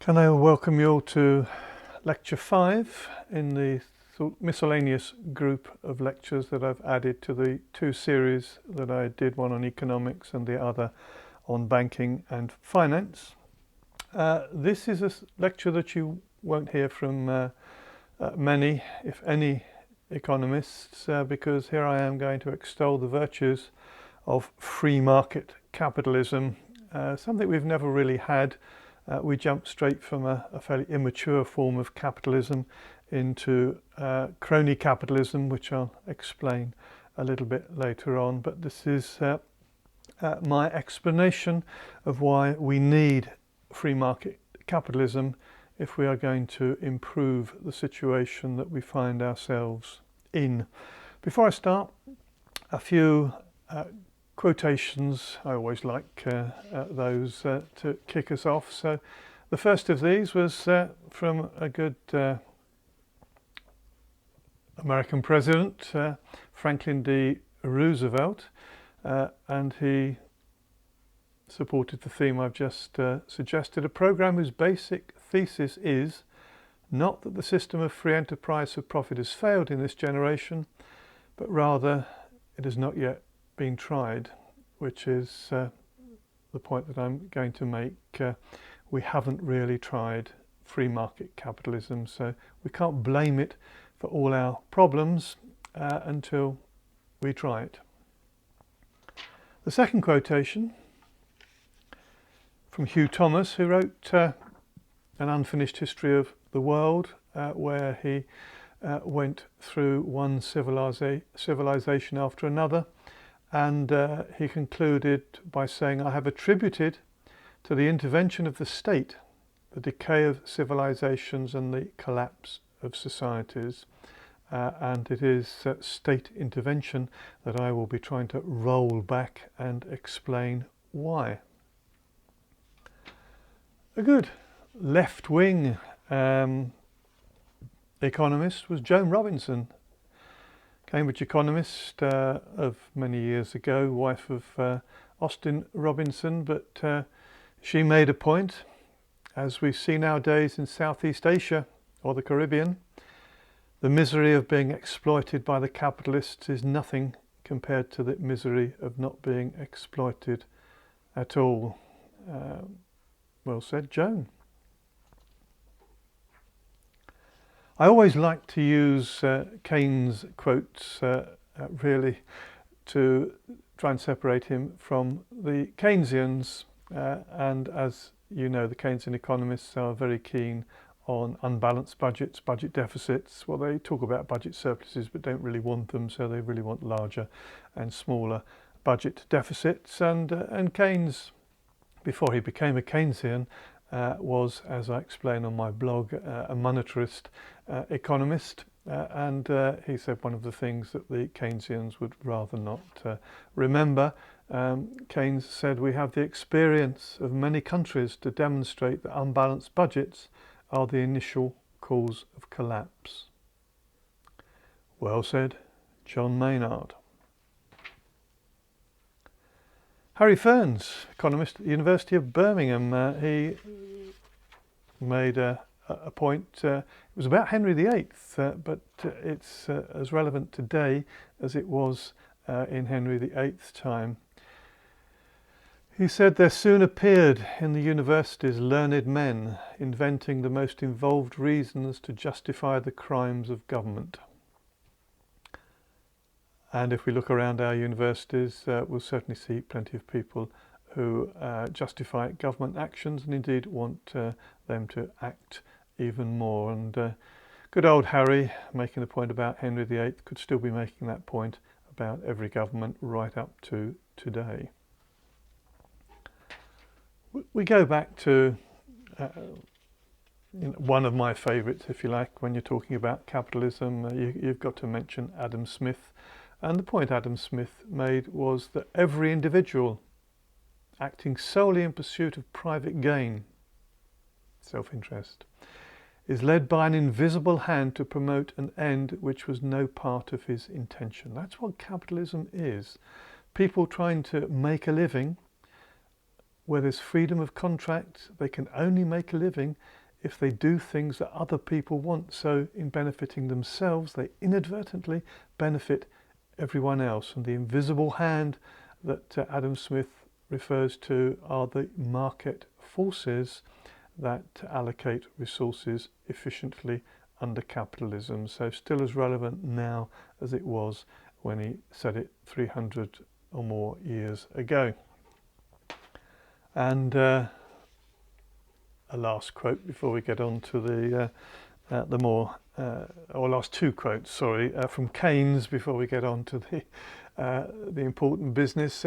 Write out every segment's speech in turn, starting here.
Can I welcome you all to Lecture 5 in the miscellaneous group of lectures that I've added to the two series that I did, one on economics and the other on banking and finance. This is a lecture that you won't hear from many, if any, economists, because here I am going to extol the virtues of free market capitalism, something we've never really had. We jumped straight from a fairly immature form of capitalism into crony capitalism, which I'll explain a little bit later on. But this is my explanation of why we need free market capitalism if we are going to improve the situation that we find ourselves in. Before I start, a few quotations. I always like those to kick us off. So the first of these was from a good American president, Franklin D. Roosevelt, and he supported the theme I've just suggested, a program whose basic thesis is not that the system of free enterprise for profit has failed in this generation, but rather it has not yet been tried, which is the point that I'm going to make. We haven't really tried free market capitalism, so we can't blame it for all our problems until we try it. The second quotation from Hugh Thomas, who wrote An Unfinished History of the World, where he went through one civilization after another, and he concluded by saying, "I have attributed to the intervention of the state the decay of civilizations and the collapse of societies." And it is state intervention that I will be trying to roll back and explain why. A good left-wing economist was Joan Robinson, Cambridge economist of many years ago, wife of Austin Robinson, but she made a point, as we see nowadays in Southeast Asia or the Caribbean, the misery of being exploited by the capitalists is nothing compared to the misery of not being exploited at all. Well said, Joan. I always like to use Keynes' quotes really to try and separate him from the Keynesians, and as you know, the Keynesian economists are very keen on unbalanced budgets, budget deficits. Well, they talk about budget surpluses but don't really want them, so they really want larger and smaller budget deficits. And Keynes, before he became a Keynesian, was, as I explain on my blog, a monetarist economist, and he said one of the things that the Keynesians would rather not remember. Keynes said, "We have the experience of many countries to demonstrate that unbalanced budgets are the initial cause of collapse." Well said, John Maynard. Harry Fearns, economist at the University of Birmingham, he made a point. It was about Henry VIII, but it's as relevant today as it was in Henry VIII's time. He said, "There soon appeared in the universities learned men inventing the most involved reasons to justify the crimes of government." And if we look around our universities, we'll certainly see plenty of people who justify government actions and indeed want them to act even more. And good old Harry, making the point about Henry VIII, could still be making that point about every government right up to today. We go back to one of my favourites, if you like, when you're talking about capitalism. You've got to mention Adam Smith. And the point Adam Smith made was that every individual acting solely in pursuit of private gain, self-interest, is led by an invisible hand to promote an end which was no part of his intention. That's what capitalism is. People trying to make a living where there's freedom of contract, they can only make a living if they do things that other people want. So in benefiting themselves, they inadvertently benefit everyone else. And the invisible hand that Adam Smith refers to are the market forces that allocate resources efficiently under capitalism. So still as relevant now as it was when he said it 300 or more years ago. And a last quote before we get on to the more, or last two quotes, sorry, from Keynes before we get on to the important business.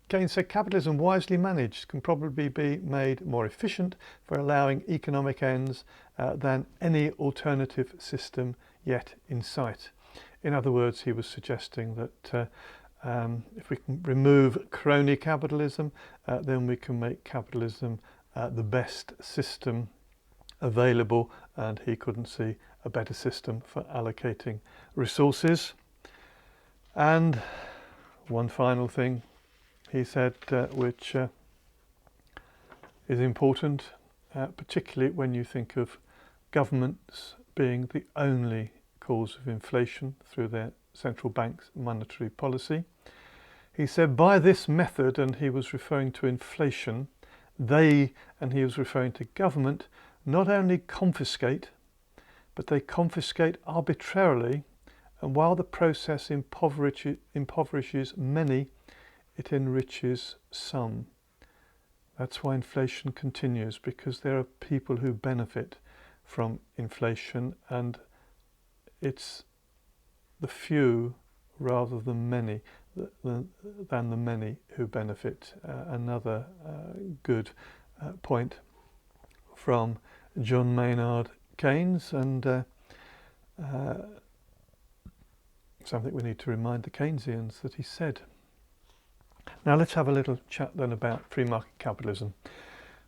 Keynes said, capitalism wisely managed can probably be made more efficient for allowing economic ends than any alternative system yet in sight. In other words, he was suggesting that if we can remove crony capitalism, then we can make capitalism the best system available, and he couldn't see a better system for allocating resources. And one final thing he said, which is important, particularly when you think of governments being the only cause of inflation through their central bank's monetary policy. He said, by this method, and he was referring to inflation, and he was referring to government, not only confiscate, but they confiscate arbitrarily, and while the process impoverishes many, it enriches some. That's why inflation continues, because there are people who benefit from inflation, and it's the few rather than many who benefit. Another good point from John Maynard Keynes, and something we need to remind the Keynesians that he said. Now let's have a little chat then about free market capitalism.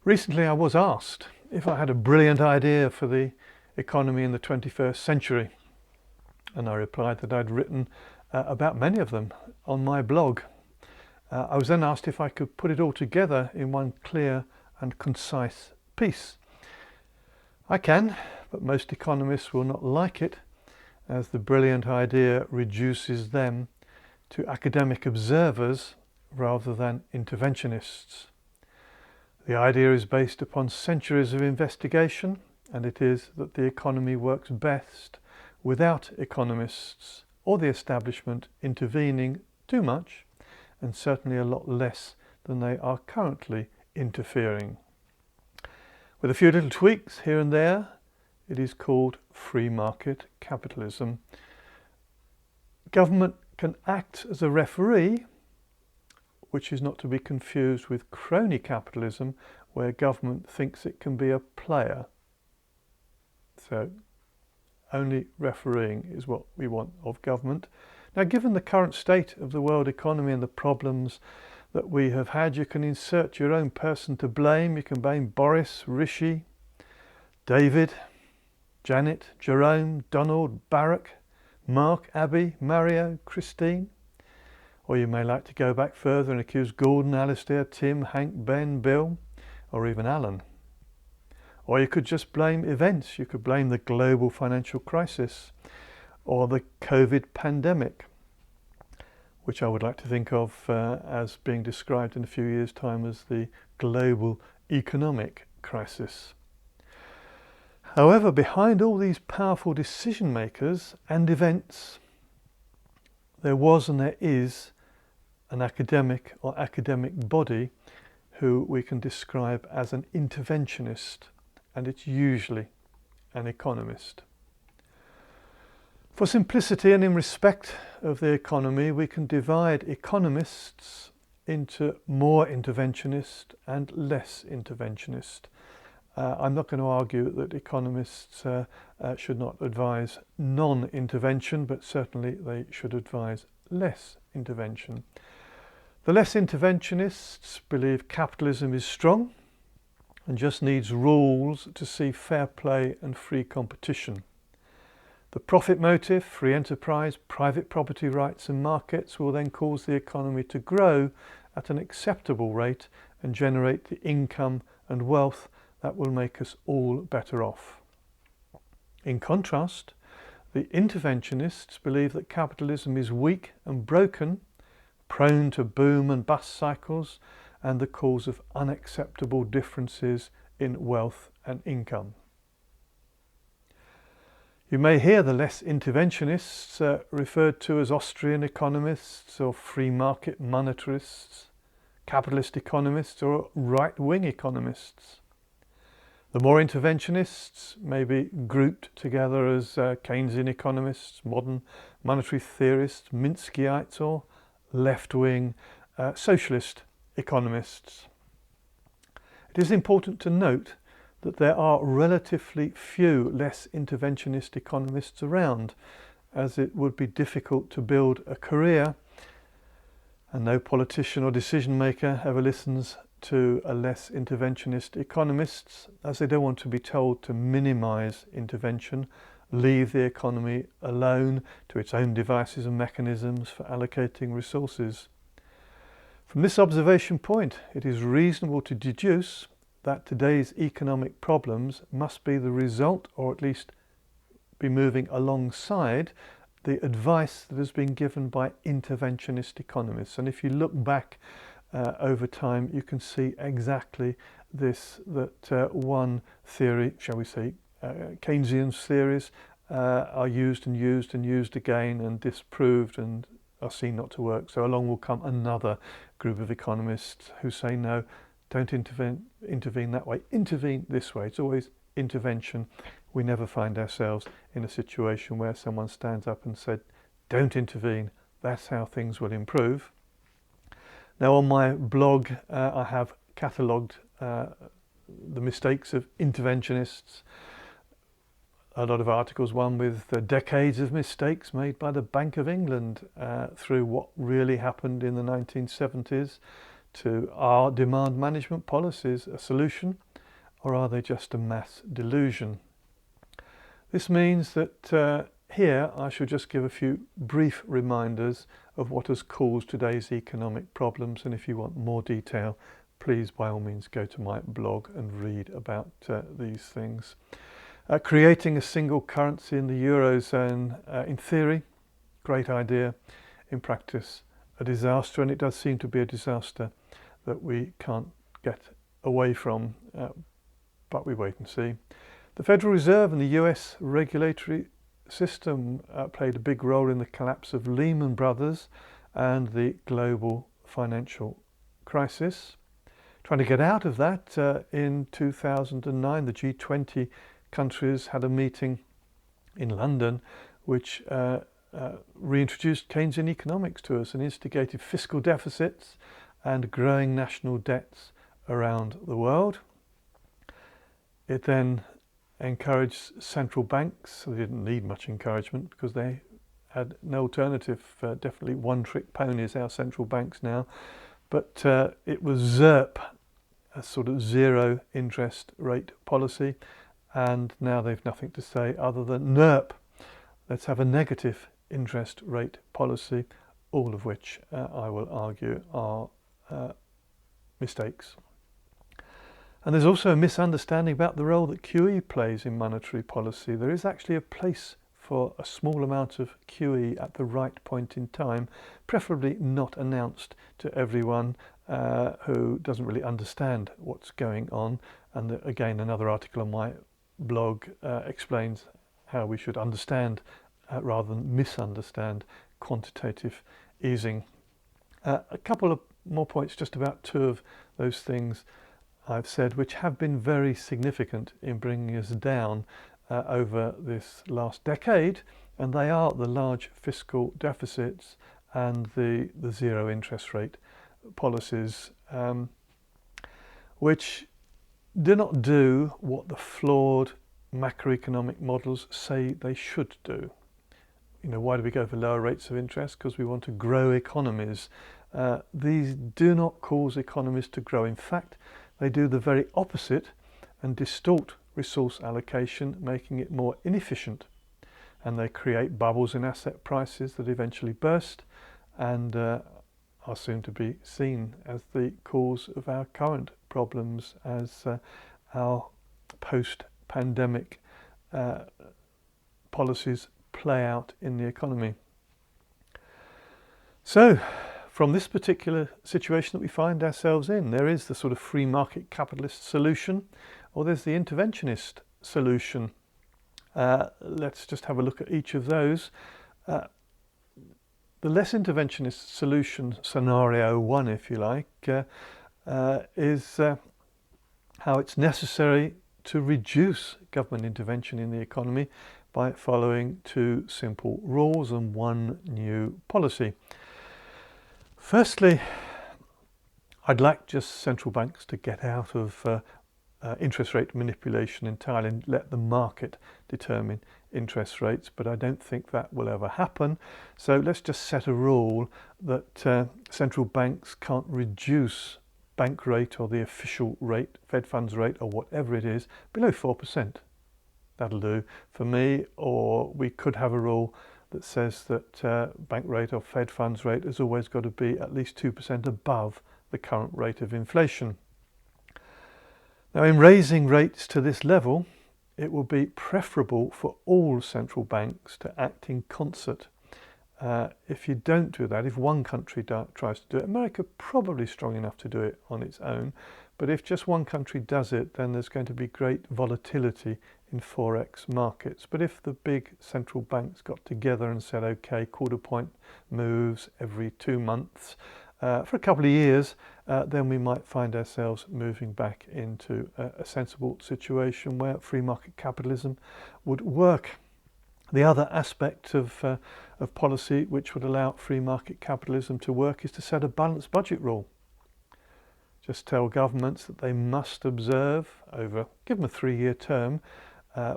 Recently I was asked if I had a brilliant idea for the economy in the 21st century, and I replied that I'd written about many of them on my blog. I was then asked if I could put it all together in one clear and concise piece. I can, but most economists will not like it, as the brilliant idea reduces them to academic observers rather than interventionists. The idea is based upon centuries of investigation, and it is that the economy works best without economists or the establishment intervening too much, and certainly a lot less than they are currently interfering. With a few little tweaks here and there, it is called free market capitalism. Government can act as a referee, which is not to be confused with crony capitalism, where government thinks it can be a player. So only refereeing is what we want of government. Now, given the current state of the world economy and the problems that we have had, you can insert your own person to blame. You can blame Boris, Rishi, David, Janet, Jerome, Donald, Barack, Mark, Abby, Mario, Christine. Or you may like to go back further and accuse Gordon, Alistair, Tim, Hank, Ben, Bill, or even Alan. Or you could just blame events. You could blame the global financial crisis or the COVID pandemic, which I would like to think of as being described in a few years' time as the global economic crisis. However, behind all these powerful decision makers and events, there was and there is an academic or academic body who we can describe as an interventionist, and it's usually an economist. For simplicity and in respect of the economy, we can divide economists into more interventionist and less interventionist. I'm not going to argue that economists should not advise non-intervention, but certainly they should advise less intervention. The less interventionists believe capitalism is strong and just needs rules to see fair play and free competition. The profit motive, free enterprise, private property rights and markets will then cause the economy to grow at an acceptable rate and generate the income and wealth that will make us all better off. In contrast, the interventionists believe that capitalism is weak and broken, prone to boom and bust cycles, and the cause of unacceptable differences in wealth and income. You may hear the less interventionists referred to as Austrian economists or free market monetarists, capitalist economists or right-wing economists. The more interventionists may be grouped together as Keynesian economists, modern monetary theorists, Minskyites or left-wing socialist economists. It is important to note that there are relatively few less interventionist economists around, as it would be difficult to build a career, and no politician or decision maker ever listens to a less interventionist economists, as they don't want to be told to minimize intervention, leave the economy alone to its own devices and mechanisms for allocating resources. From this observation point, it is reasonable to deduce that today's economic problems must be the result, or at least be moving alongside, the advice that has been given by interventionist economists. And if you look back over time, you can see exactly this, that one theory, shall we say, Keynesian theories are used and used and used again and disproved and are seen not to work. So along will come another group of economists who say, no, don't intervene that way, intervene this way. It's always intervention. We never find ourselves in a situation where someone stands up and said, don't intervene, that's how things will improve. Now on my blog I have catalogued the mistakes of interventionists. A lot of articles, one with decades of mistakes made by the Bank of England through what really happened in the 1970s, to are demand management policies a solution, or are they just a mass delusion? This means that here I should just give a few brief reminders of what has caused today's economic problems, and if you want more detail, please by all means go to my blog and read about these things. Creating a single currency in the Eurozone, in theory, great idea. In practice, a disaster, and it does seem to be a disaster that we can't get away from, but we wait and see. The Federal Reserve and the US regulatory system played a big role in the collapse of Lehman Brothers and the global financial crisis. Trying to get out of that, in 2009, the G20 countries had a meeting in London which reintroduced Keynesian economics to us and instigated fiscal deficits and growing national debts around the world. It then encouraged central banks. They didn't need much encouragement because they had no alternative. Definitely one-trick ponies, our central banks now. But it was ZIRP, a sort of zero interest rate policy, and now they've nothing to say other than NIRP. Let's have a negative interest rate policy, all of which I will argue are mistakes. And there's also a misunderstanding about the role that QE plays in monetary policy. There is actually a place for a small amount of QE at the right point in time, preferably not announced to everyone who doesn't really understand what's going on. And again, another article on my blog explains how we should understand rather than misunderstand quantitative easing. A couple of more points just about two of those things I've said, which have been very significant in bringing us down over this last decade, and they are the large fiscal deficits and the zero interest rate policies, which do not do what the flawed macroeconomic models say they should do. You know, why do we go for lower rates of interest? Because we want to grow economies. These do not cause economies to grow. In fact, they do the very opposite and distort resource allocation, making it more inefficient. And they create bubbles in asset prices that eventually burst. And are soon to be seen as the cause of our current problems as our post-pandemic policies play out in the economy. So, from this particular situation that we find ourselves in, there is the sort of free market capitalist solution, or there's the interventionist solution. Let's just have a look at each of those. The less interventionist solution, scenario one, if you like, is how it's necessary to reduce government intervention in the economy by following two simple rules and one new policy. Firstly, I'd like just central banks to get out of interest rate manipulation entirely and let the market determine interest rates, but I don't think that will ever happen. So let's just set a rule that central banks can't reduce bank rate or the official rate, Fed funds rate or whatever it is, below 4%. That'll do for me. Or we could have a rule that says that bank rate or Fed funds rate has always got to be at least 2% above the current rate of inflation. Now, in raising rates to this level, it will be preferable for all central banks to act in concert. If you don't do that, if one country tries to do it, America probably strong enough to do it on its own, but if just one country does it, then there's going to be great volatility in forex markets. But if the big central banks got together and said, okay, quarter point moves every 2 months for a couple of years, then we might find ourselves moving back into a sensible situation where free market capitalism would work. The other aspect of policy which would allow free market capitalism to work is to set a balanced budget rule. Just tell governments that they must observe give them a 3-year term,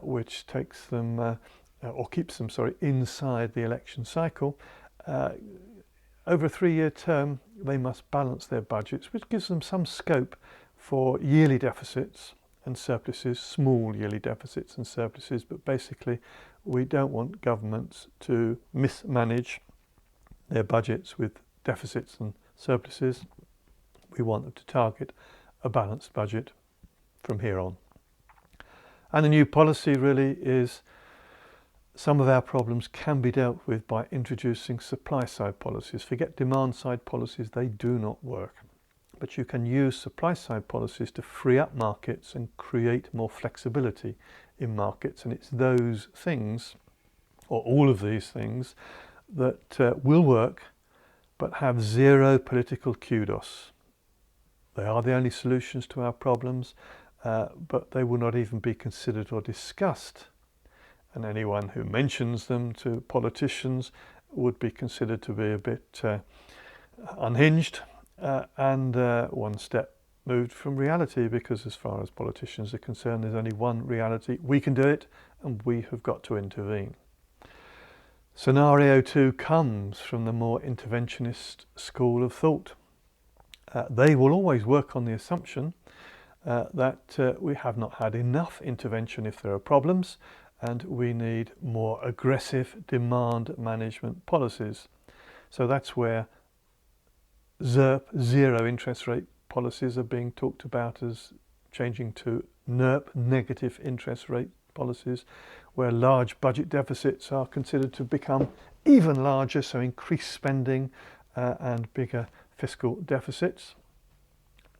which takes them, or keeps them, inside the election cycle. Over a 3-year term, they must balance their budgets, which gives them some scope for yearly deficits and surpluses, small yearly deficits and surpluses, but basically we don't want governments to mismanage their budgets with deficits and surpluses. We want them to target a balanced budget from here on. And the new policy really is some of our problems can be dealt with by introducing supply side policies. Forget demand side policies, they do not work. But you can use supply side policies to free up markets and create more flexibility in markets. And it's those things, or all of these things, that will work but have zero political kudos. They are the only solutions to our problems, but they will not even be considered or discussed. And anyone who mentions them to politicians would be considered to be a bit unhinged and one step moved from reality, because as far as politicians are concerned, there's only one reality. We can do it, and we have got to intervene. Scenario 2 comes from the more interventionist school of thought. They will always work on the assumption that we have not had enough intervention if there are problems, and we need more aggressive demand management policies. So that's where ZIRP, zero interest rate policies, are being talked about as changing to NIRP, negative interest rate policies, where large budget deficits are considered to become even larger, so increased spending and bigger fiscal deficits.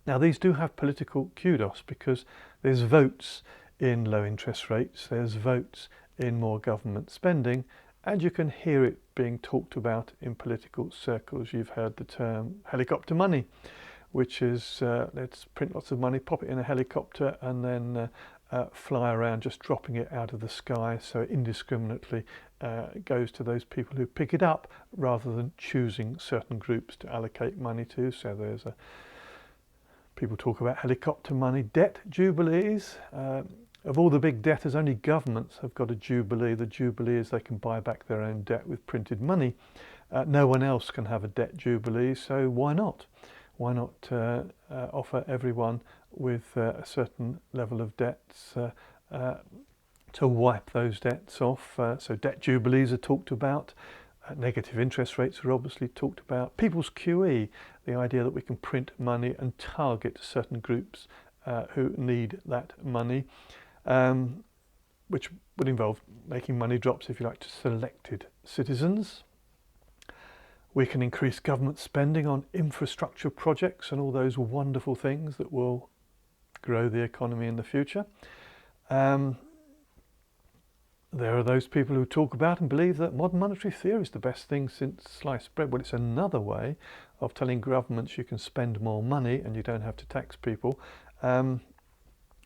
Now, these do have political kudos because there's votes in low interest rates, there's votes in more government spending, and you can hear it being talked about in political circles. You've heard the term helicopter money, which is let's print lots of money, pop it in a helicopter, and then fly around just dropping it out of the sky, so it indiscriminately goes to those people who pick it up rather than choosing certain groups to allocate money to. So there's people talk about helicopter money, debt jubilees. Of all the big debtors, only governments have got a jubilee. The jubilee is they can buy back their own debt with printed money. No one else can have a debt jubilee, so why not? Why not offer everyone with a certain level of debts to wipe those debts off? So debt jubilees are talked about. Negative interest rates are obviously talked about. People's QE, the idea that we can print money and target certain groups who need that money, which would involve making money drops, if you like, to selected citizens. We can increase government spending on infrastructure projects and all those wonderful things that will grow the economy in the future. There are those people who talk about and believe that modern monetary theory is the best thing since sliced bread. Well, it's another way of telling governments you can spend more money and you don't have to tax people. And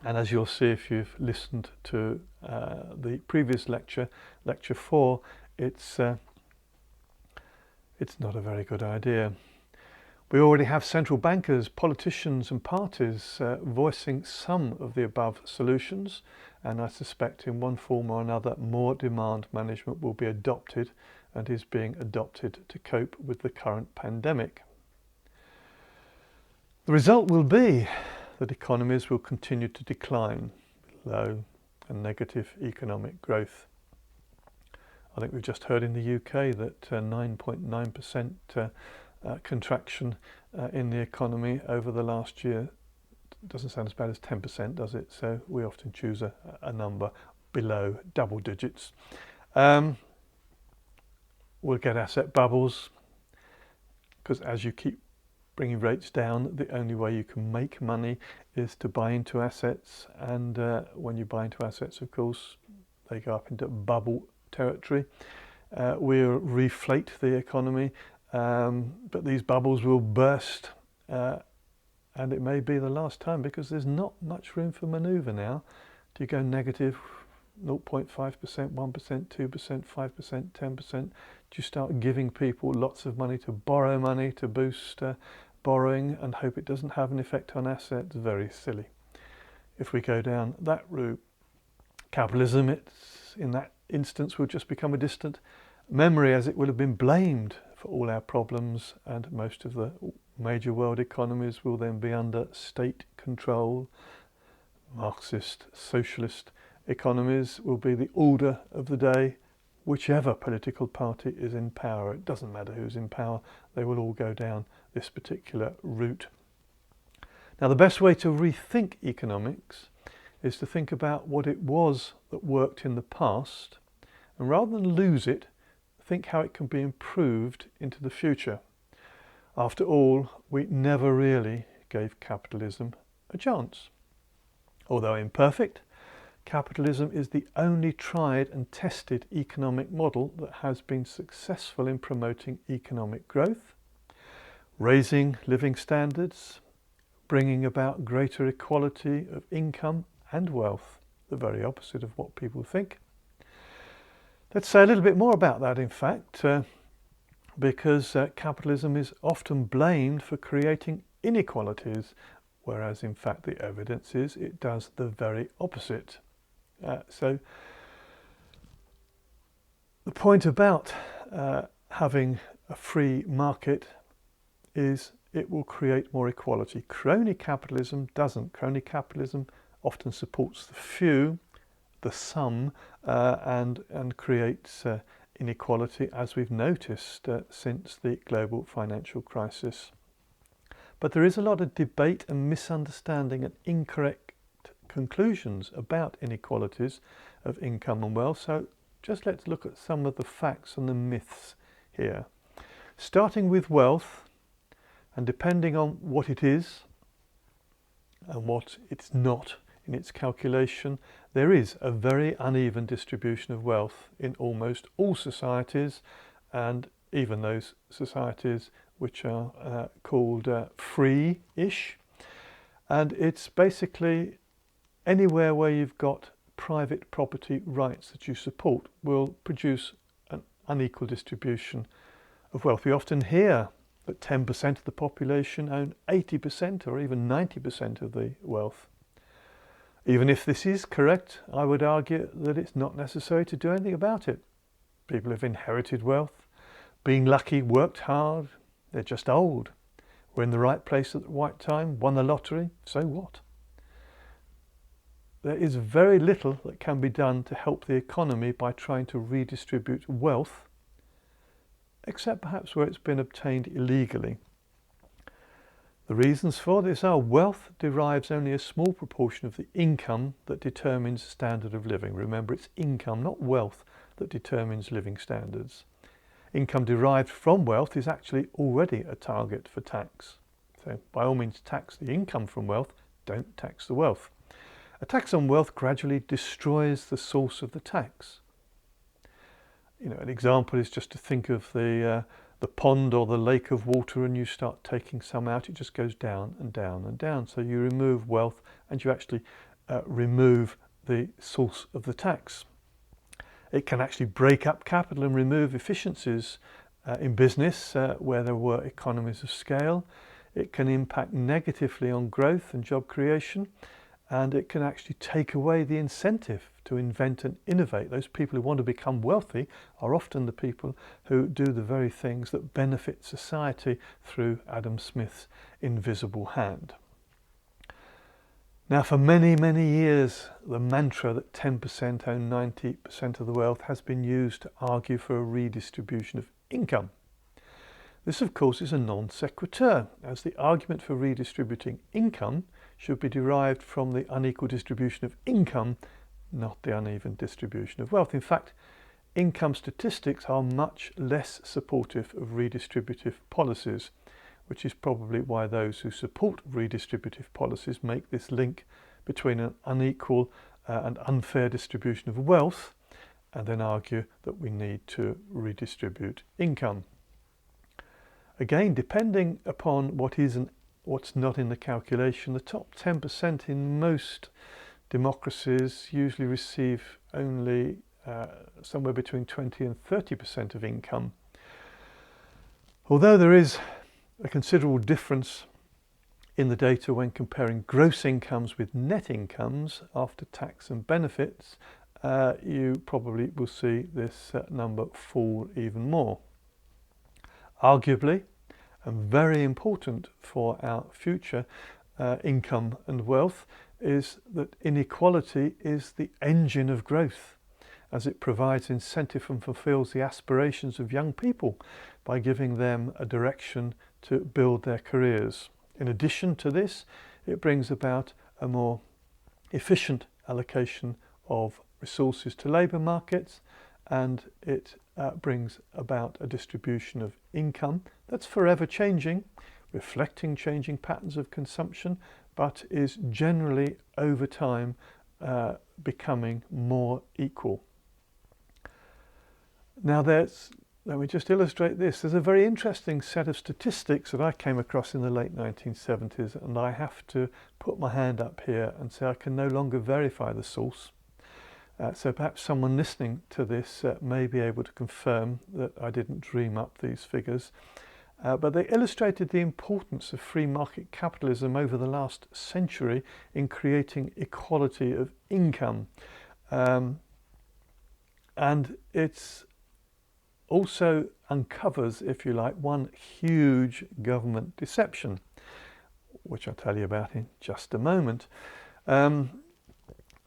as you'll see if you've listened to the previous lecture, lecture 4, it's not a very good idea. We already have central bankers, politicians and parties voicing some of the above solutions, and I suspect in one form or another more demand management will be adopted and is being adopted to cope with the current pandemic. The result will be that economies will continue to decline, low and negative economic growth. I think we've just heard in the UK that 9.9% contraction in the economy over the last year. Doesn't sound as bad as 10%, does it? So we often choose a number below double digits. We'll get asset bubbles, because as you keep bringing rates down, the only way you can make money is to buy into assets, and when you buy into assets, of course, they go up into bubble territory. We'll reflate the economy, but these bubbles will burst, and it may be the last time, because there's not much room for manoeuvre now. Do you go negative 0.5%, 1%, 2%, 5%, 10%? Do you start giving people lots of money to borrow money to boost borrowing and hope it doesn't have an effect on assets? Very silly. If we go down that route, capitalism, it's in that instance will just become a distant memory, as it will have been blamed for all our problems, and most of the major world economies will then be under state control. Marxist, socialist economies will be the order of the day, whichever political party is in power. It doesn't matter who's in power, they will all go down this particular route. Now, the best way to rethink economics is to think about what it was that worked in the past, and rather than lose it, think how it can be improved into the future. After all, we never really gave capitalism a chance. Although imperfect, capitalism is the only tried and tested economic model that has been successful in promoting economic growth, raising living standards, bringing about greater equality of income and wealth, the very opposite of what people think. Let's say a little bit more about that, in fact, because capitalism is often blamed for creating inequalities, whereas in fact the evidence is it does the very opposite. So the point about having a free market is it will create more equality. Crony capitalism doesn't. Crony capitalism often supports the few, the some, and creates inequality, as we've noticed since the global financial crisis. But there is a lot of debate and misunderstanding and incorrect conclusions about inequalities of income and wealth. So just let's look at some of the facts and the myths here. Starting with wealth, and depending on what it is and what it's not in its calculation, there is a very uneven distribution of wealth in almost all societies, and even those societies which are called free-ish. And it's basically anywhere where you've got private property rights that you support will produce an unequal distribution of wealth. We often hear that 10% of the population own 80% or even 90% of the wealth. Even if this is correct, I would argue that it's not necessary to do anything about it. People have inherited wealth, been lucky, worked hard, they're just old, were in the right place at the right time, won the lottery, so what? There is very little that can be done to help the economy by trying to redistribute wealth except perhaps where it's been obtained illegally. The reasons for this are wealth derives only a small proportion of the income that determines standard of living. Remember, it's income, not wealth, that determines living standards. Income derived from wealth is actually already a target for tax. So by all means tax the income from wealth, don't tax the wealth. A tax on wealth gradually destroys the source of the tax. An example is just to think of the pond or the lake of water, and you start taking some out, it just goes down and down and down. So you remove wealth and you actually remove the source of the tax. It can actually break up capital and remove efficiencies in business where there were economies of scale. It can impact negatively on growth and job creation, and it can actually take away the incentive to invent and innovate. Those people who want to become wealthy are often the people who do the very things that benefit society through Adam Smith's invisible hand. Now, for many, many years, the mantra that 10% own 90% of the wealth has been used to argue for a redistribution of income. This, of course, is a non sequitur, as the argument for redistributing income should be derived from the unequal distribution of income, not the uneven distribution of wealth. In fact, income statistics are much less supportive of redistributive policies, which is probably why those who support redistributive policies make this link between an unequal and unfair distribution of wealth, and then argue that we need to redistribute income. Again, depending upon what is and what's not in the calculation, the top 10% in most democracies usually receive only somewhere between 20 and 30% of income. Although there is a considerable difference in the data when comparing gross incomes with net incomes after tax and benefits, you probably will see this number fall even more. Arguably, and very important for our future income and wealth, is that inequality is the engine of growth, as it provides incentive and fulfills the aspirations of young people by giving them a direction to build their careers. In addition to this, it brings about a more efficient allocation of resources to labour markets, and it brings about a distribution of income that's forever changing, reflecting changing patterns of consumption, but is generally over time becoming more equal. Now let me just illustrate this. There's a very interesting set of statistics that I came across in the late 1970s, and I have to put my hand up here and say I can no longer verify the source. So perhaps someone listening to this may be able to confirm that I didn't dream up these figures. But they illustrated the importance of free market capitalism over the last century in creating equality of income. And it's also uncovers, if you like, one huge government deception, which I'll tell you about in just a moment.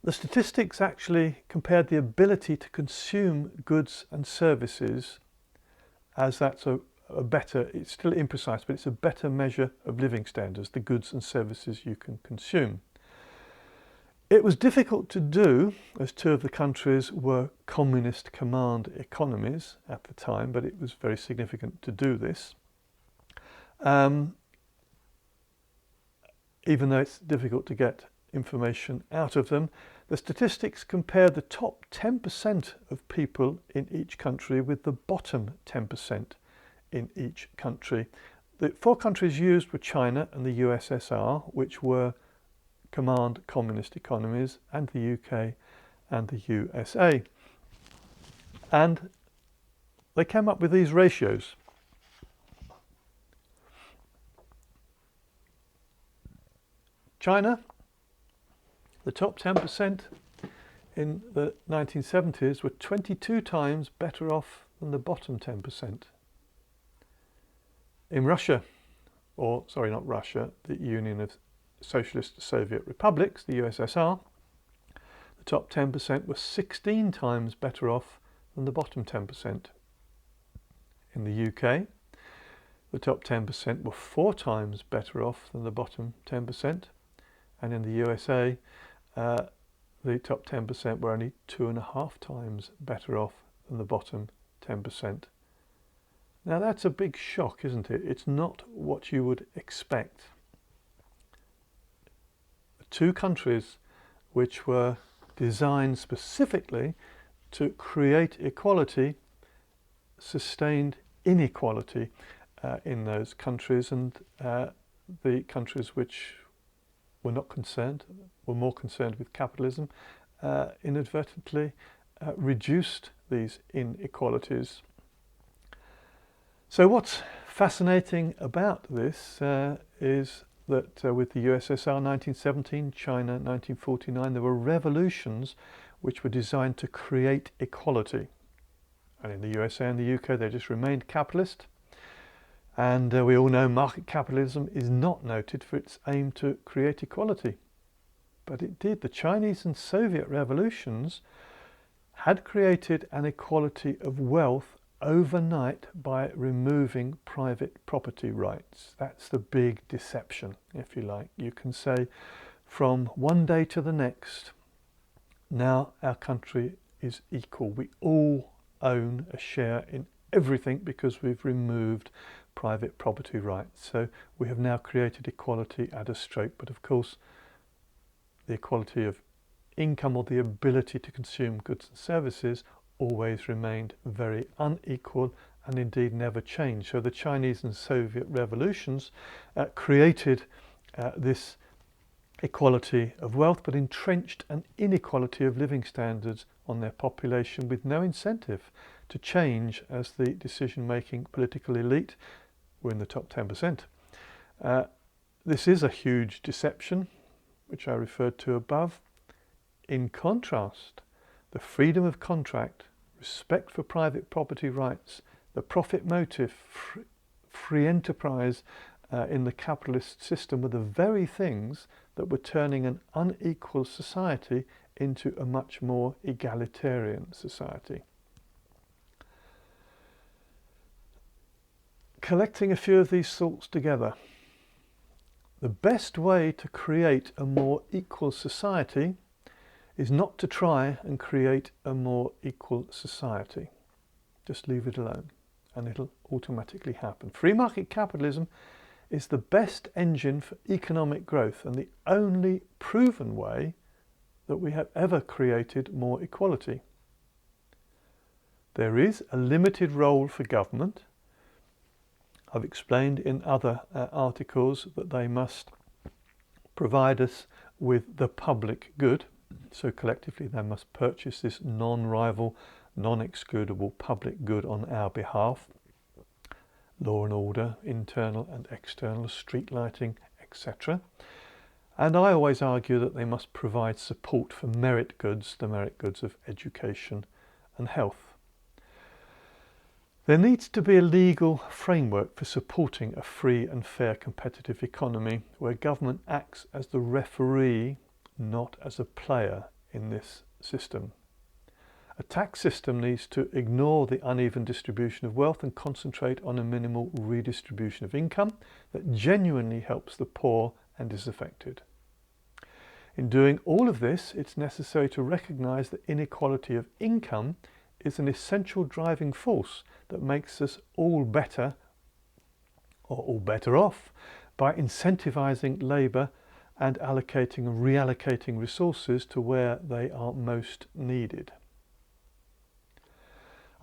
The statistics actually compared the ability to consume goods and services, as that's a better, it's still imprecise, but it's a better measure of living standards, the goods and services you can consume. It was difficult to do, as two of the countries were communist command economies at the time, but it was very significant to do this. Even though it's difficult to get information out of them, the statistics compare the top 10% of people in each country with the bottom 10% in each country. The four countries used were China and the USSR, which were command communist economies, and the UK and the USA. And they came up with these ratios. China, the top 10% in the 1970s were 22 times better off than the bottom 10%. In Russia, or sorry, not Russia, the Union of Socialist Soviet Republics, the USSR, the top 10% were 16 times better off than the bottom 10%. In the UK, the top 10% were 4 times better off than the bottom 10%, and in the USA, the top 10% were only 2.5 times better off than the bottom 10%. Now that's a big shock, isn't it? It's not what you would expect. The 2 countries which were designed specifically to create equality sustained inequality in those countries, and the countries which were not concerned, were more concerned with capitalism, inadvertently reduced these inequalities. So what's fascinating about this is that with the USSR 1917, China 1949, there were revolutions which were designed to create equality. And in the USA and the UK, they just remained capitalist. And we all know market capitalism is not noted for its aim to create equality. But it did. The Chinese and Soviet revolutions had created an equality of wealth overnight by removing private property rights. That's the big deception, if you like. You can say from one day to the next, now our country is equal. We all own a share in everything because we've removed private property rights. So we have now created equality at a stroke. But of course, the equality of income, or the ability to consume goods and services, always remained very unequal and indeed never changed. So the Chinese and Soviet revolutions created this equality of wealth, but entrenched an inequality of living standards on their population with no incentive to change as the decision-making political elite were in the top 10%. This is a huge deception, which I referred to above. In contrast, the freedom of contract, respect for private property rights, the profit motive, free enterprise in the capitalist system were the very things that were turning an unequal society into a much more egalitarian society. Collecting a few of these thoughts together, the best way to create a more equal society is not to try and create a more equal society. Just leave it alone and it'll automatically happen. Free market capitalism is the best engine for economic growth and the only proven way that we have ever created more equality. There is a limited role for government. I've explained in other articles that they must provide us with the public good. So collectively they must purchase this non-rival, non-excludable public good on our behalf. Law and order, internal and external, street lighting, etc. And I always argue that they must provide support for merit goods, the merit goods of education and health. There needs to be a legal framework for supporting a free and fair competitive economy where government acts as the referee, not as a player in this system. A tax system needs to ignore the uneven distribution of wealth and concentrate on a minimal redistribution of income that genuinely helps the poor and disaffected. In doing all of this, it's necessary to recognise that inequality of income is an essential driving force that makes us all better, or all better off, by incentivising labour and allocating and reallocating resources to where they are most needed.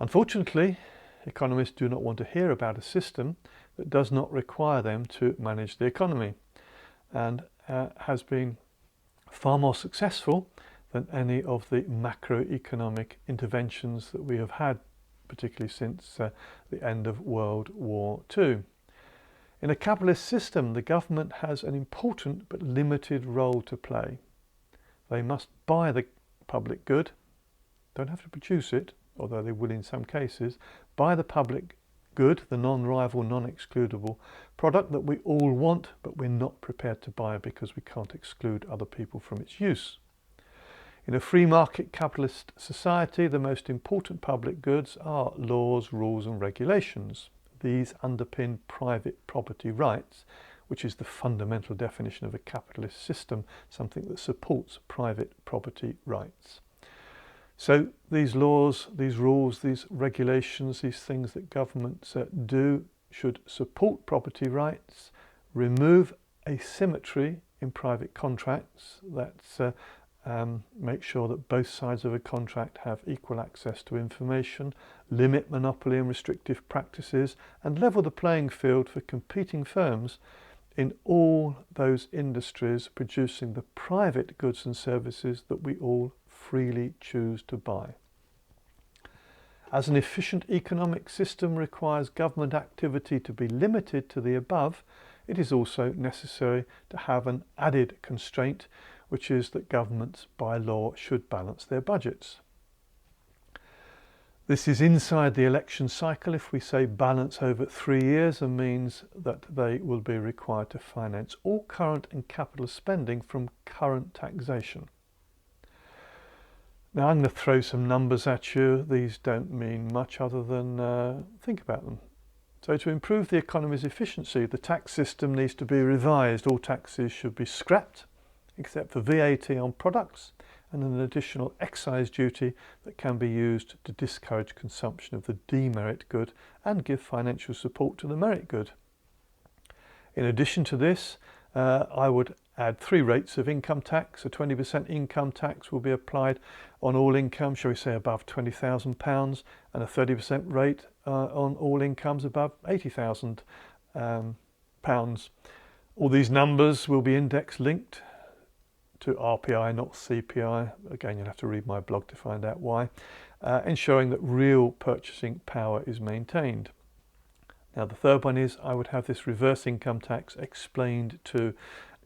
Unfortunately, economists do not want to hear about a system that does not require them to manage the economy, and has been far more successful than any of the macroeconomic interventions that we have had, particularly since the end of World War II. In a capitalist system, the government has an important but limited role to play. They must buy the public good, don't have to produce it, although they will in some cases, buy the public good, the non-rival, non-excludable product that we all want, but we're not prepared to buy because we can't exclude other people from its use. In a free market capitalist society, the most important public goods are laws, rules and regulations. These underpin private property rights, which is the fundamental definition of a capitalist system, something that supports private property rights. So these laws, these rules, these regulations, these things that governments do should support property rights, remove asymmetry in private contracts, that's make sure that both sides of a contract have equal access to information, limit monopoly and restrictive practices, and level the playing field for competing firms in all those industries producing the private goods and services that we all freely choose to buy. As an efficient economic system requires government activity to be limited to the above, it is also necessary to have an added constraint, which is that governments by law should balance their budgets. This is inside the election cycle. If we say balance over 3 years, it means that they will be required to finance all current and capital spending from current taxation. Now I'm going to throw some numbers at you. These don't mean much other than think about them. So to improve the economy's efficiency, the tax system needs to be revised. All taxes should be scrapped, except for VAT on products and an additional excise duty that can be used to discourage consumption of the demerit good and give financial support to the merit good. In addition to this, I would add 3 rates of income tax. A 20% income tax will be applied on all income, shall we say above £20,000, and a 30% rate on all incomes above £80,000. All these numbers will be index linked to RPI, not CPI. Again, you'll have to read my blog to find out why, ensuring that real purchasing power is maintained. Now the third one is I would have this reverse income tax explained to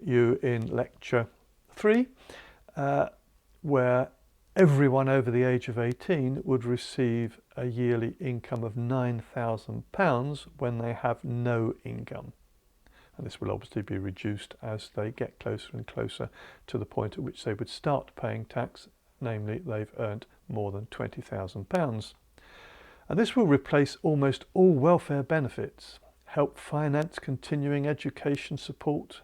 you in lecture 3, where everyone over the age of 18 would receive a yearly income of £9,000 when they have no income. And this will obviously be reduced as they get closer and closer to the point at which they would start paying tax, namely they've earned more than £20,000. And this will replace almost all welfare benefits, help finance continuing education support,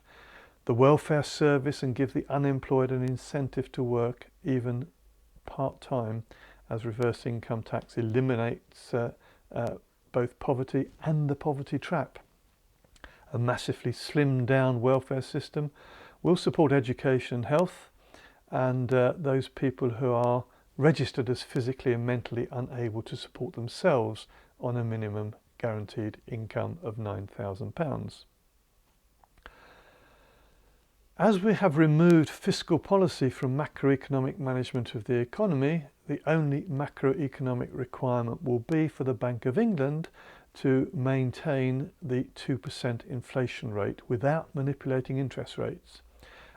the welfare service, and give the unemployed an incentive to work even part-time, as reverse income tax eliminates both poverty and the poverty trap. A massively slimmed down welfare system will support education and health, and those people who are registered as physically and mentally unable to support themselves on a minimum guaranteed income of £9,000. As we have removed fiscal policy from macroeconomic management of the economy, the only macroeconomic requirement will be for the Bank of England to maintain the 2% inflation rate without manipulating interest rates.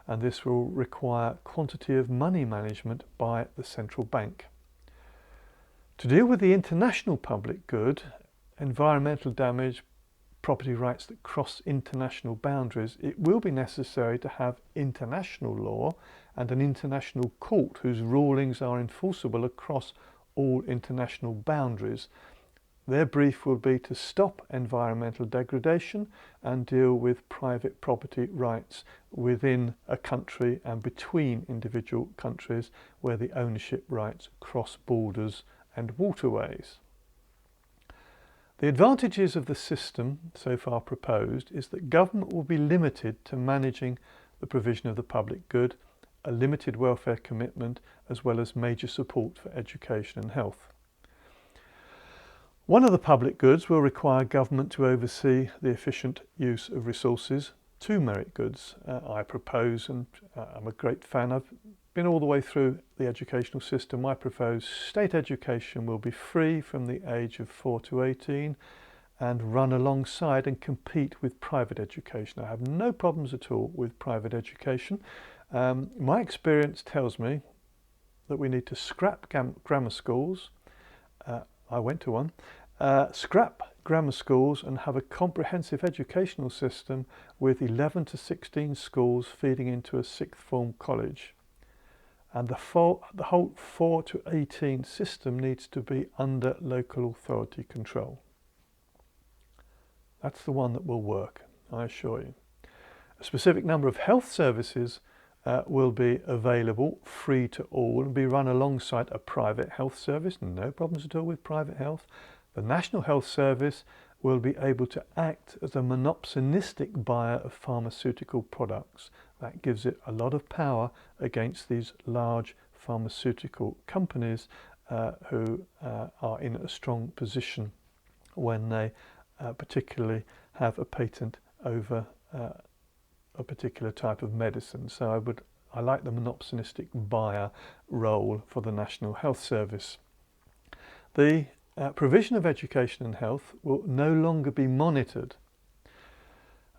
And this will require quantity of money management by the central bank. To deal with the international public good, environmental damage, property rights that cross international boundaries, it will be necessary to have international law and an international court whose rulings are enforceable across all international boundaries. Their brief will be to stop environmental degradation and deal with private property rights within a country and between individual countries where the ownership rights cross borders and waterways. The advantages of the system so far proposed is that government will be limited to managing the provision of the public good, a limited welfare commitment, as well as major support for education and health. One of the public goods will require government to oversee the efficient use of resources, 2 merit goods. I propose, and I'm a great fan, I've been all the way through the educational system. I propose state education will be free from the age of 4 to 18 and run alongside and compete with private education. I have no problems at all with private education. My experience tells me that we need to scrap grammar schools. I went to one. Scrap grammar schools and have a comprehensive educational system with 11 to 16 schools feeding into a 6th form college. And the whole 4 to 18 system needs to be under local authority control. That's the one that will work, I assure you. A specific number of health services will be available free to all and be run alongside a private health service. No problems at all with private health. The National Health Service will be able to act as a monopsonistic buyer of pharmaceutical products. That gives it a lot of power against these large pharmaceutical companies who are in a strong position when they particularly have a patent over a particular type of medicine. So I like the monopsonistic buyer role for the National Health Service. The provision of education and health will no longer be monitored,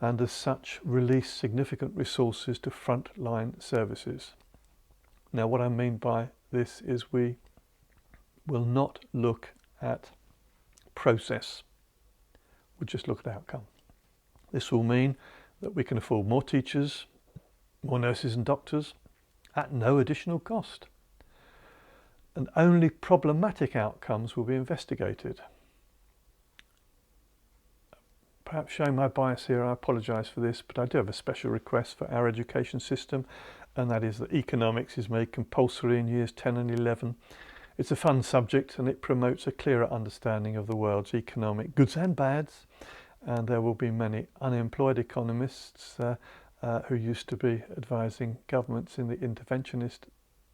and as such release significant resources to frontline services. Now, what I mean by this is we will not look at process, we'll just look at outcome. This will mean that we can afford more teachers, more nurses and doctors at no additional cost. And only problematic outcomes will be investigated. Perhaps showing my bias here, I apologise for this, but I do have a special request for our education system, and that is that economics is made compulsory in years 10 and 11. It's a fun subject and it promotes a clearer understanding of the world's economic goods and bads, and there will be many unemployed economists who used to be advising governments in the interventionist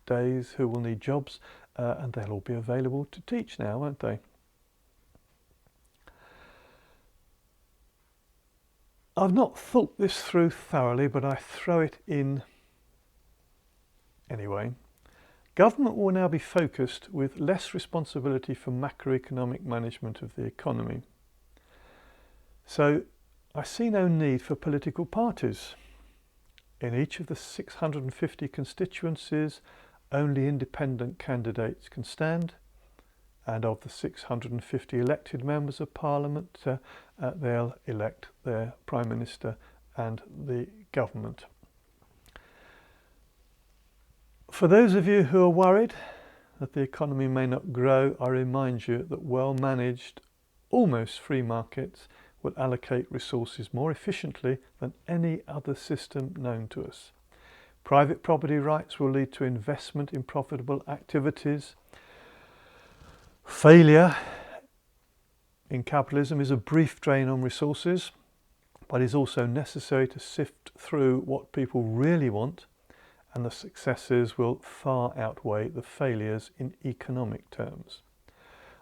days who will need jobs, and they'll all be available to teach now, won't they? I've not thought this through thoroughly, but I throw it in anyway. Government will now be focused with less responsibility for macroeconomic management of the economy. So I see no need for political parties. In each of the 650 constituencies, only independent candidates can stand, and of the 650 elected members of Parliament, they'll elect their Prime Minister and the government. For those of you who are worried that the economy may not grow, I remind you that well-managed, almost free markets will allocate resources more efficiently than any other system known to us. Private property rights will lead to investment in profitable activities. Failure in capitalism is a brief drain on resources, but is also necessary to sift through what people really want, and the successes will far outweigh the failures in economic terms.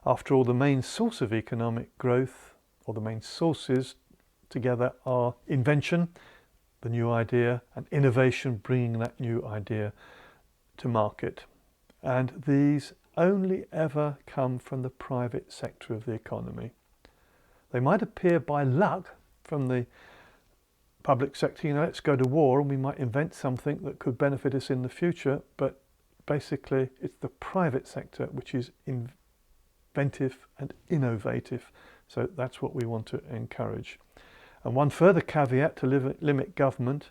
After all, the main source of economic growth, or the main sources together, are invention, the new idea, and innovation, bringing that new idea to market. And these only ever come from the private sector of the economy. They might appear by luck from the public sector, let's go to war and we might invent something that could benefit us in the future, but basically it's the private sector which is inventive and innovative. So that's what we want to encourage. And one further caveat to limit government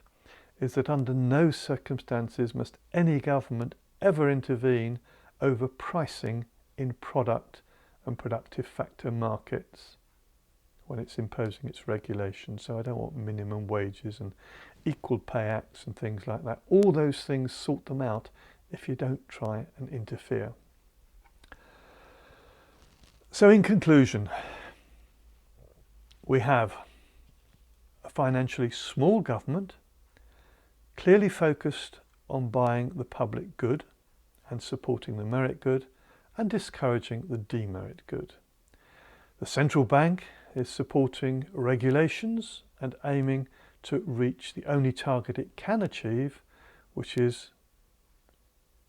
is that under no circumstances must any government ever intervene over pricing in product and productive factor markets when it's imposing its regulations. So I don't want minimum wages and equal pay acts and things like that. All those things, sort them out if you don't try and interfere. So in conclusion, we have a financially small government, clearly focused on buying the public good and supporting the merit good and discouraging the demerit good. The central bank is supporting regulations and aiming to reach the only target it can achieve, which is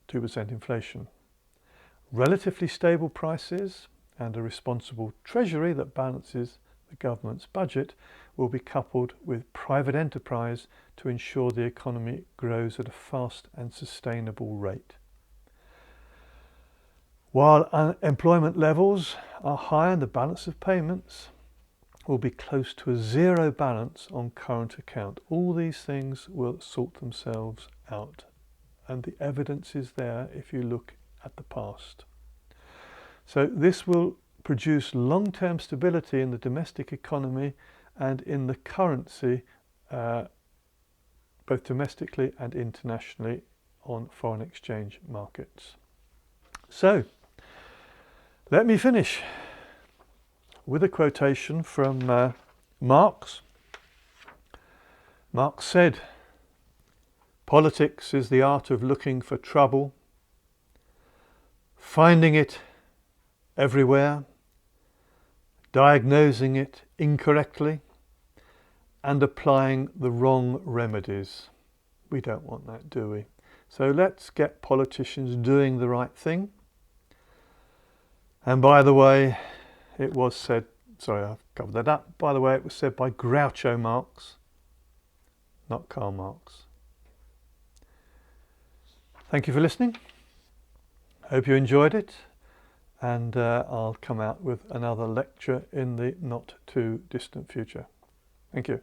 2% inflation. Relatively stable prices and a responsible treasury that balances the government's budget will be coupled with private enterprise to ensure the economy grows at a fast and sustainable rate. While unemployment levels are high and the balance of payments will be close to a zero balance on current account, all these things will sort themselves out and the evidence is there if you look at the past. So this will produce long-term stability in the domestic economy and in the currency, both domestically and internationally on foreign exchange markets. So let me finish with a quotation from Marx. Marx said, "Politics is the art of looking for trouble, finding it everywhere, diagnosing it incorrectly, and applying the wrong remedies." We don't want that, do we? So let's get politicians doing the right thing. And by the way, it was said, sorry, I've covered that up. By the way, it was said by Groucho Marx, not Karl Marx. Thank you for listening. Hope you enjoyed it. And I'll come out with another lecture in the not too distant future. Thank you.